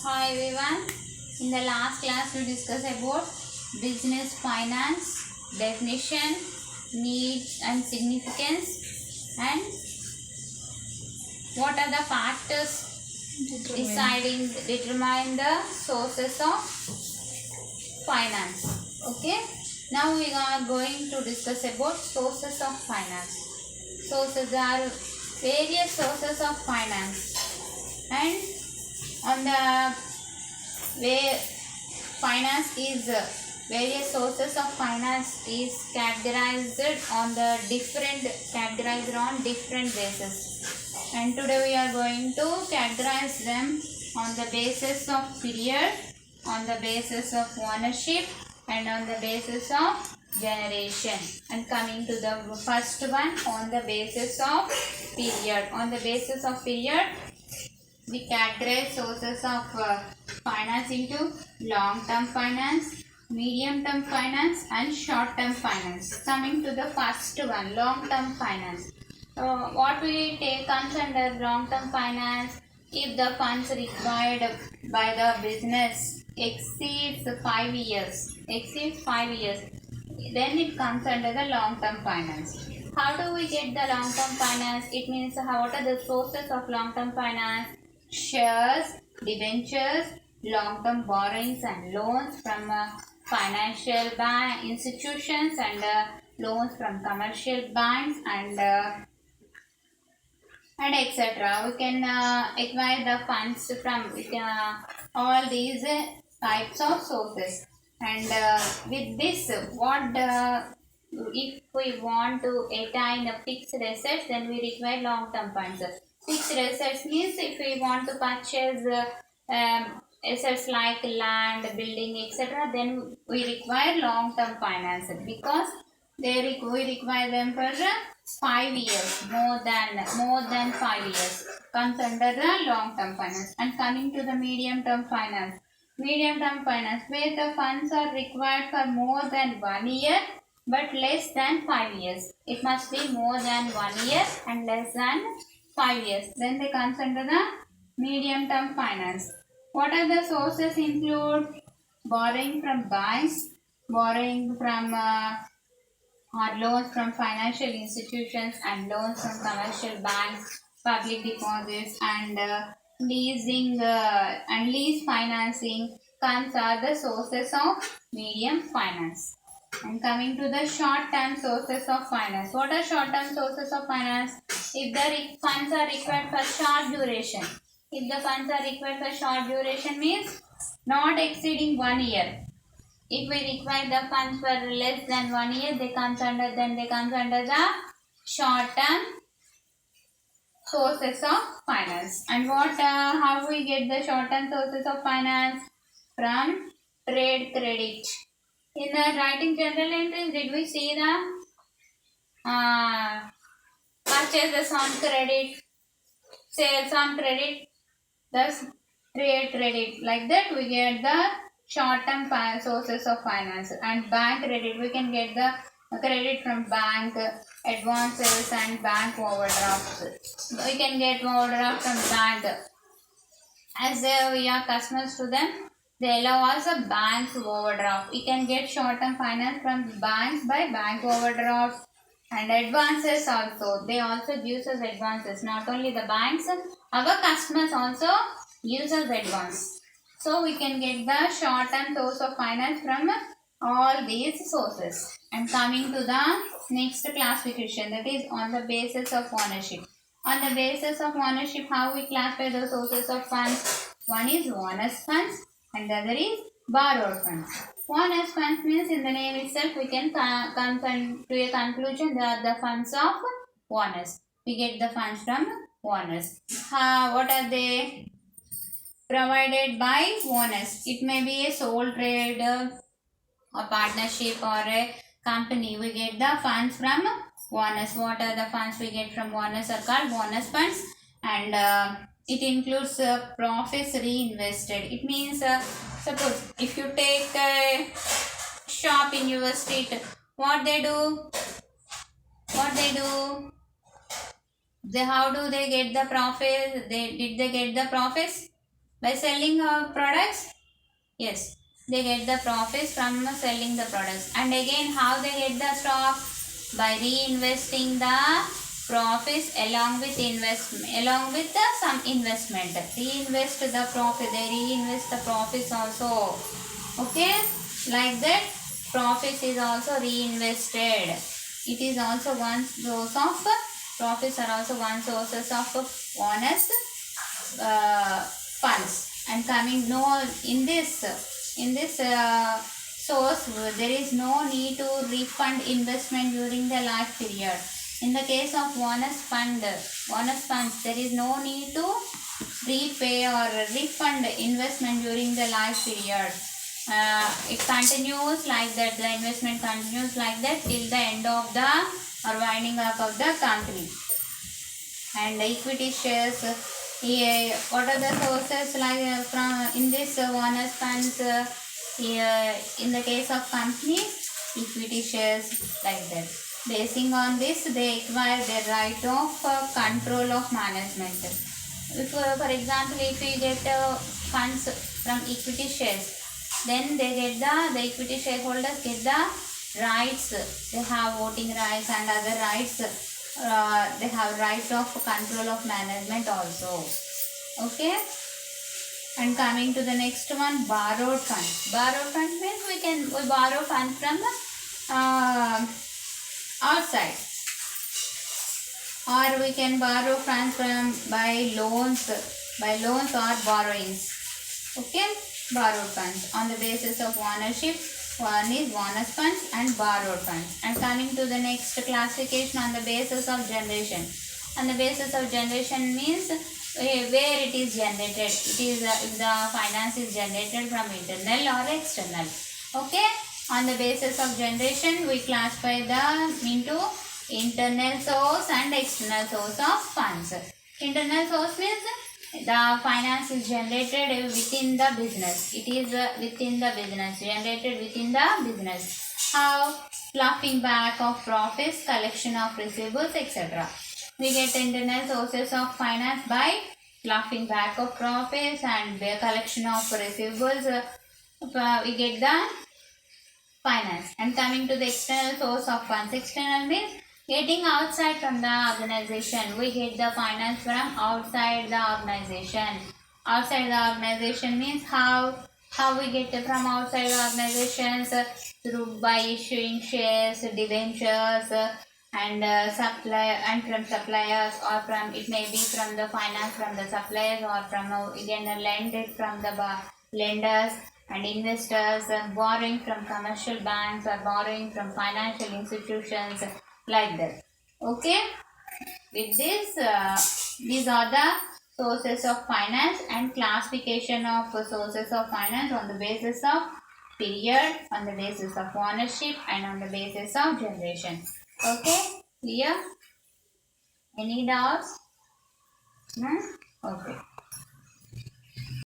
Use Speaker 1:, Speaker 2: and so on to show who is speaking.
Speaker 1: Hi everyone. In the last class we discussed about business finance, definition, needs and significance, and what are the factors determine the sources of finance. Okay. Now we are going to discuss about sources of finance. Sources are various sources of finance, and on the way finance is various sources of finance is categorized on different bases, and today we are going to categorize them on the basis of period, on the basis of ownership, and on the basis of generation. And coming to the first one, on the basis of period. On the basis of period, we categorize sources of finance into long-term finance, medium-term finance, and short-term finance. Coming to the first one, long-term finance. What we comes under long-term finance? If the funds required by the business exceeds 5 years, then it comes under the long-term finance. How do we get the long-term finance? It means what are the sources of long-term finance? Shares, debentures, long-term borrowings and loans from financial bank institutions, and loans from commercial banks, and etc. We can acquire the funds from all these types of sources. And with this, if we want to attain a fixed assets, then we require long-term funds. Fixed assets means if we want to purchase assets like land, building, etc., then we require long-term finance, because we require them for 5 years, more than 5 years, comes under the long-term finance. And coming to the medium-term finance. Medium-term finance, where the funds are required for more than 1 year but less than 5 years. It must be more than 1 year and less than 5 years. Then they comes under the medium-term finance. What are the sources include? Borrowing from banks, borrowing from or loans from financial institutions, and loans from commercial banks, public deposits, and leasing and lease financing comes are the sources of medium finance. And coming to the short-term sources of finance. What are short-term sources of finance? If the funds are required for short duration. If the funds are required for short duration means not exceeding 1 year. If we require the funds for less than 1 year, they comes under the short-term sources of finance. And how we get the short-term sources of finance? From trade credit. In the writing general entries, did we see the purchases on credit, sales on credit, thus trade credit? Like that, we get the short-term sources of finance. And bank credit, we can get the credit from bank, advances, and bank overdrafts. We can get overdraft from bank. As we are customers to them, they allow us a bank's overdraft. We can get short-term finance from banks by bank overdraft. And advances also. They also use us advances. Not only the banks, our customers also use us advance. So we can get the short-term source of finance from all these sources. And coming to the next classification, that is on the basis of ownership. On the basis of ownership, how we classify the sources of funds? One is owner's funds and the other is borrowed funds. Owner's funds means in the name itself we can come to a conclusion that the funds of owners. We get the funds from owners. What are they? Provided by owners. It may be a sole trade, a partnership, or a company. We get the funds from owners. What are the funds we get from owners are called owners funds, and it includes profits reinvested. It means suppose if you take a shop in your street, what they do? How do they get the profits? Did they get the profits? By selling products, yes, they get the profits from selling the products. And again, how they get the stock? By reinvesting the profits along with some investment. Reinvest the profit. They reinvest the profits also. Okay, like that, profits is also reinvested. It is also one source of profits are also one sources of honest funds. And coming no in this source, there is no need to refund investment during the life period. In the case of bonus funds, there is no need to repay or refund investment during the life period. It continues like that. The investment continues like that till the end of the or winding up of the company. And equity shares, what are the sources like from in this bonus funds, in the case of companies, equity shares, like that. Basing on this, they acquire the right of control of management. If for example, if you get funds from equity shares, then they get the equity shareholders get the rights. They have voting rights and other rights. They have right of control of management also. Okay. And coming to the next one, borrowed funds. Borrowed funds means we borrow funds from the outside, or we can borrow funds from by loans or borrowings. Okay, borrowed funds on the basis of ownership. One is bonus funds and borrowed funds. And coming to the next classification on the basis of generation. On the basis of generation means where it is generated. It is if the finance is generated from internal or external. Okay. On the basis of generation, we classify them into internal source and external source of funds. Internal source means the finance is generated within the business. It is within the business, generated within the business. How? Pluffing back of profits, collection of receivables, etc. We get internal sources of finance by pluffing back of profits and the collection of receivables. We get the finance. And coming to the external source of funds. External means getting outside from the organization. We get the finance from outside the organization. Outside the organization means how we get it from outside the organizations, through by issuing shares, debentures, and supply and from suppliers, or from it may be from the finance from the suppliers, or from again lend it from the lenders and investors, borrowing from commercial banks or borrowing from financial institutions, like that. Okay, with this these are the sources of finance and classification of sources of finance on the basis of period, on the basis of ownership, and on the basis of generation. Okay, clear? Any doubts? No? Okay.